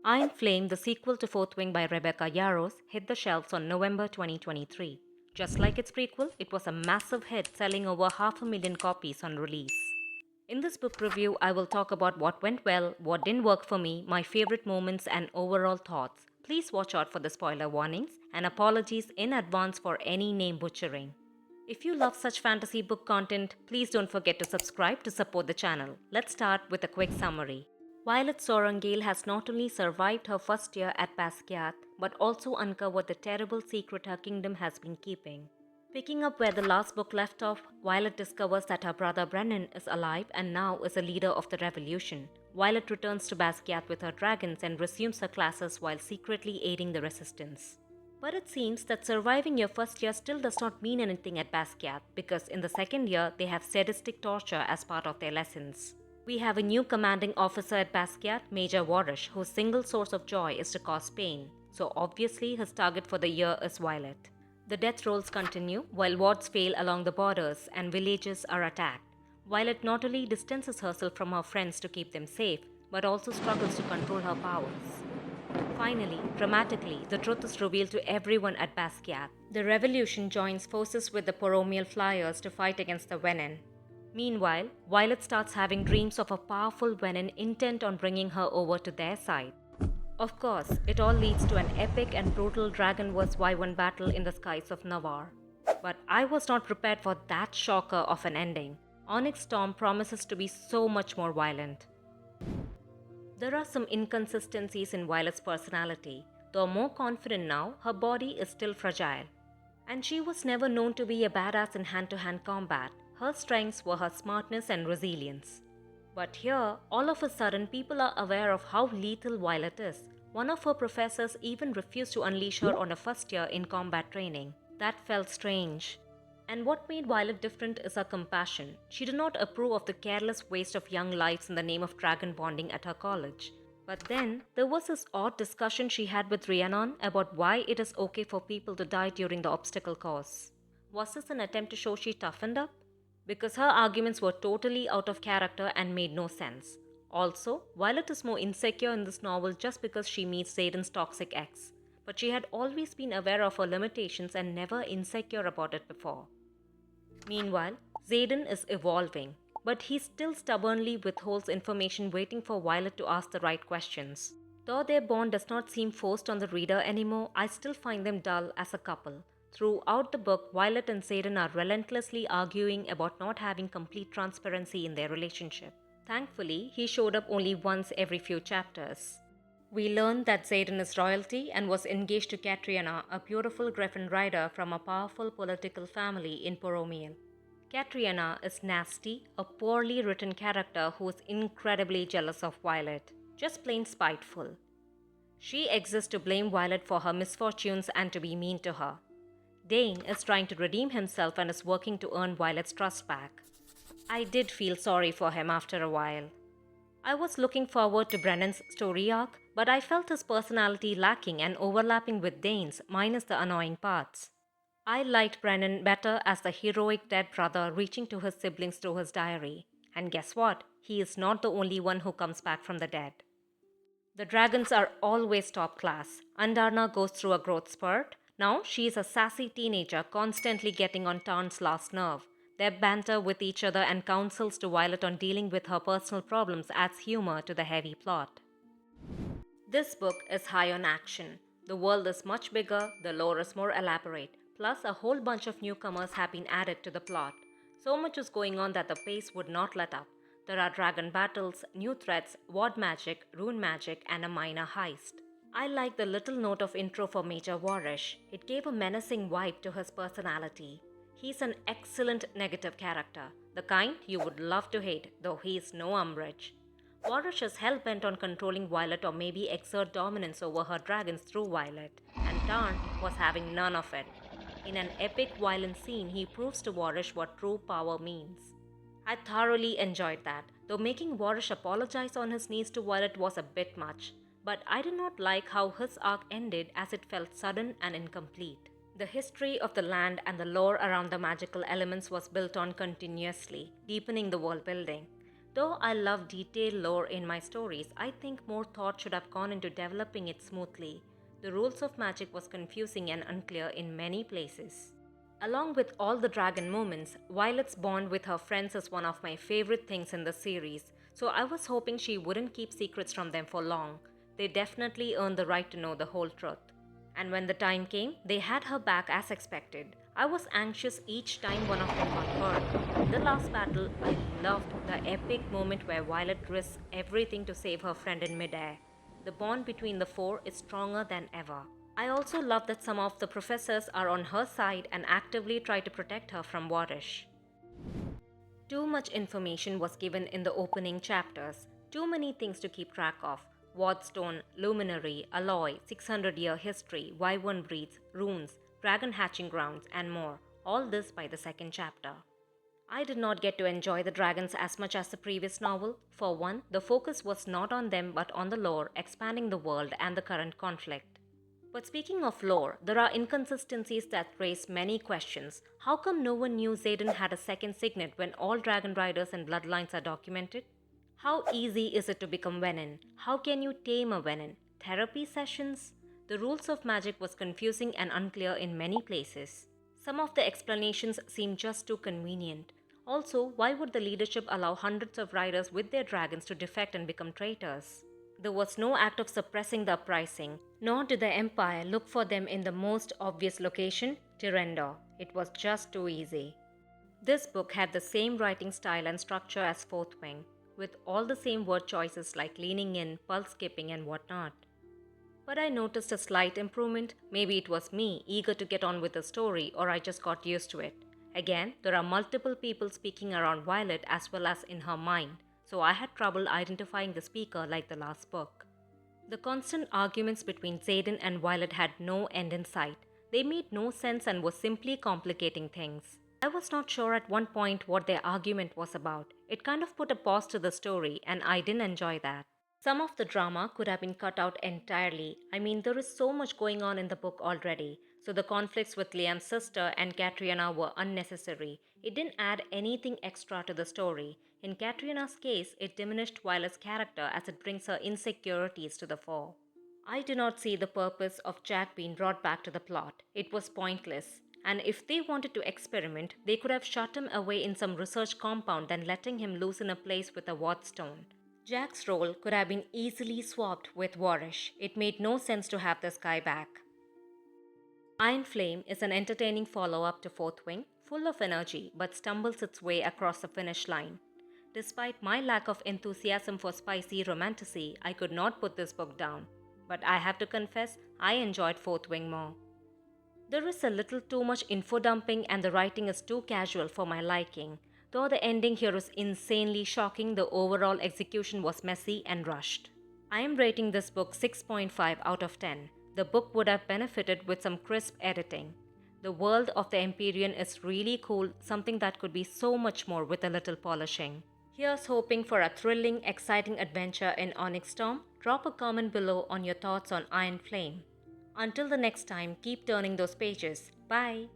Ironflame, the sequel to Fourthwing by Rebecca Yarros, hit the shelves on November 2023. Just like its prequel, it was a massive hit, selling over 500,000 copies on release. In this book review, I will talk about what went well, what didn't work for me, my favorite moments, and overall thoughts. Please watch out for the spoiler warnings, and apologies in advance for any name butchering. If you love such fantasy book content, please don't forget to subscribe to support the channel. Let's start with a quick summary. Violet Sorangale has not only survived her first year at Basquiat, but also uncovered the terrible secret her kingdom has been keeping. Picking up where the last book left off, Violet discovers that her brother Brennan is alive and now is a leader of the revolution. Violet returns to Basquiat with her dragons and resumes her classes while secretly aiding the resistance. But it seems that surviving your first year still does not mean anything at Basquiat, because in the second year they have sadistic torture as part of their lessons. We have a new commanding officer at Basquiat, Major Warish, whose single source of joy is to cause pain, so obviously his target for the year is Violet. The death rolls continue while wards fail along the borders and villages are attacked. Violet not only distances herself from her friends to keep them safe, but also struggles to control her powers. Finally, dramatically, the truth is revealed to everyone at Basquiat. The revolution joins forces with the Poromial Flyers to fight against the Venin. Meanwhile, Violet starts having dreams of a powerful Venin intent on bringing her over to their side. Of course, it all leads to an epic and brutal dragon vs. Wyvern battle in the skies of Navarre. But I was not prepared for that shocker of an ending. Onyx Storm promises to be so much more violent. There are some inconsistencies in Violet's personality. Though more confident now, her body is still fragile. And she was never known to be a badass in hand-to-hand combat. Her strengths were her smartness and resilience. But here, all of a sudden, people are aware of how lethal Violet is. One of her professors even refused to unleash her on her first year in combat training. That felt strange. And what made Violet different is her compassion. She did not approve of the careless waste of young lives in the name of dragon bonding at her college. But then, there was this odd discussion she had with Rhiannon about why it is okay for people to die during the obstacle course. Was this an attempt to show she toughened up? Because her arguments were totally out of character and made no sense. Also, Violet is more insecure in this novel just because she meets Xaden's toxic ex. But she had always been aware of her limitations and never insecure about it before. Meanwhile, Xaden is evolving, but he still stubbornly withholds information, waiting for Violet to ask the right questions. Though their bond does not seem forced on the reader anymore, I still find them dull as a couple. Throughout the book, Violet and Xaden are relentlessly arguing about not having complete transparency in their relationship. Thankfully, he showed up only once every few chapters. We learn that Xaden is royalty and was engaged to Catriona, a beautiful griffin rider from a powerful political family in Poromiel. Catriona is nasty, a poorly written character who is incredibly jealous of Violet, just plain spiteful. She exists to blame Violet for her misfortunes and to be mean to her. Dane is trying to redeem himself and is working to earn Violet's trust back. I did feel sorry for him after a while. I was looking forward to Brennan's story arc, but I felt his personality lacking and overlapping with Dane's, minus the annoying parts. I liked Brennan better as the heroic dead brother reaching to his siblings through his diary. And guess what? He is not the only one who comes back from the dead. The dragons are always top class. Andarna goes through a growth spurt. Now she is a sassy teenager constantly getting on Tarn's last nerve. Their banter with each other and counsels to Violet on dealing with her personal problems adds humor to the heavy plot. This book is high on action. The world is much bigger, the lore is more elaborate, plus a whole bunch of newcomers have been added to the plot. So much is going on that the pace would not let up. There are dragon battles, new threats, ward magic, rune magic, and a minor heist. I like the little note of intro for Major Warish. It gave a menacing vibe to his personality. He's an excellent negative character, the kind you would love to hate, though he is no Umbridge. Warish is hell-bent on controlling Violet or maybe exert dominance over her dragons through Violet, and Tarn was having none of it. In an epic violent scene, he proves to Warish what true power means. I thoroughly enjoyed that, though making Warish apologize on his knees to Violet was a bit much. But I did not like how his arc ended, as it felt sudden and incomplete. The history of the land and the lore around the magical elements was built on continuously, deepening the world building. Though I love detailed lore in my stories, I think more thought should have gone into developing it smoothly. The rules of magic was confusing and unclear in many places. Along with all the dragon moments, Violet's bond with her friends is one of my favorite things in the series, so I was hoping she wouldn't keep secrets from them for long. They definitely earned the right to know the whole truth. And when the time came, they had her back as expected. I was anxious each time one of them got hurt. In the last battle, I loved the epic moment where Violet risks everything to save her friend in midair. The bond between the four is stronger than ever. I also love that some of the professors are on her side and actively try to protect her from Warish. Too much information was given in the opening chapters. Too many things to keep track of. Wardstone, Luminary, Alloy, 600-year history, Wyvern breeds, runes, dragon hatching grounds, and more. All this by the second chapter. I did not get to enjoy the dragons as much as the previous novel. For one, the focus was not on them but on the lore, expanding the world and the current conflict. But speaking of lore, there are inconsistencies that raise many questions. How come no one knew Xaden had a second signet when all dragon riders and bloodlines are documented? How easy is it to become Venin? How can you tame a Venin? Therapy sessions? The rules of magic was confusing and unclear in many places. Some of the explanations seem just too convenient. Also, why would the leadership allow hundreds of riders with their dragons to defect and become traitors? There was no act of suppressing the uprising, nor did the Empire look for them in the most obvious location, Tyrendor. It was just too easy. This book had the same writing style and structure as Fourthwing, with all the same word choices like leaning in, pulse skipping, and whatnot. But I noticed a slight improvement. Maybe it was me, eager to get on with the story, or I just got used to it. Again, there are multiple people speaking around Violet as well as in her mind, so I had trouble identifying the speaker like the last book. The constant arguments between Xaden and Violet had no end in sight. They made no sense and were simply complicating things. I was not sure at one point what their argument was about. It kind of put a pause to the story, and I didn't enjoy that. Some of the drama could have been cut out entirely. I mean, there is so much going on in the book already. So the conflicts with Liam's sister and Katriana were unnecessary. It didn't add anything extra to the story. In Katriana's case, it diminished Violet's character as it brings her insecurities to the fore. I do not see the purpose of Jack being brought back to the plot. It was pointless. And if they wanted to experiment, they could have shut him away in some research compound than letting him loose in a place with a wardstone. Jack's role could have been easily swapped with Warish. It made no sense to have this guy back. Ironflame is an entertaining follow-up to Fourthwing, full of energy but stumbles its way across the finish line. Despite my lack of enthusiasm for spicy romantasy, I could not put this book down. But I have to confess, I enjoyed Fourthwing more. There is a little too much info dumping and the writing is too casual for my liking. Though the ending here is insanely shocking, the overall execution was messy and rushed. I am rating this book 6.5 out of 10. The book would have benefited with some crisp editing. The world of the Empyrean is really cool, something that could be so much more with a little polishing. Here's hoping for a thrilling, exciting adventure in Onyx Storm. Drop a comment below on your thoughts on Iron Flame. Until the next time, keep turning those pages. Bye!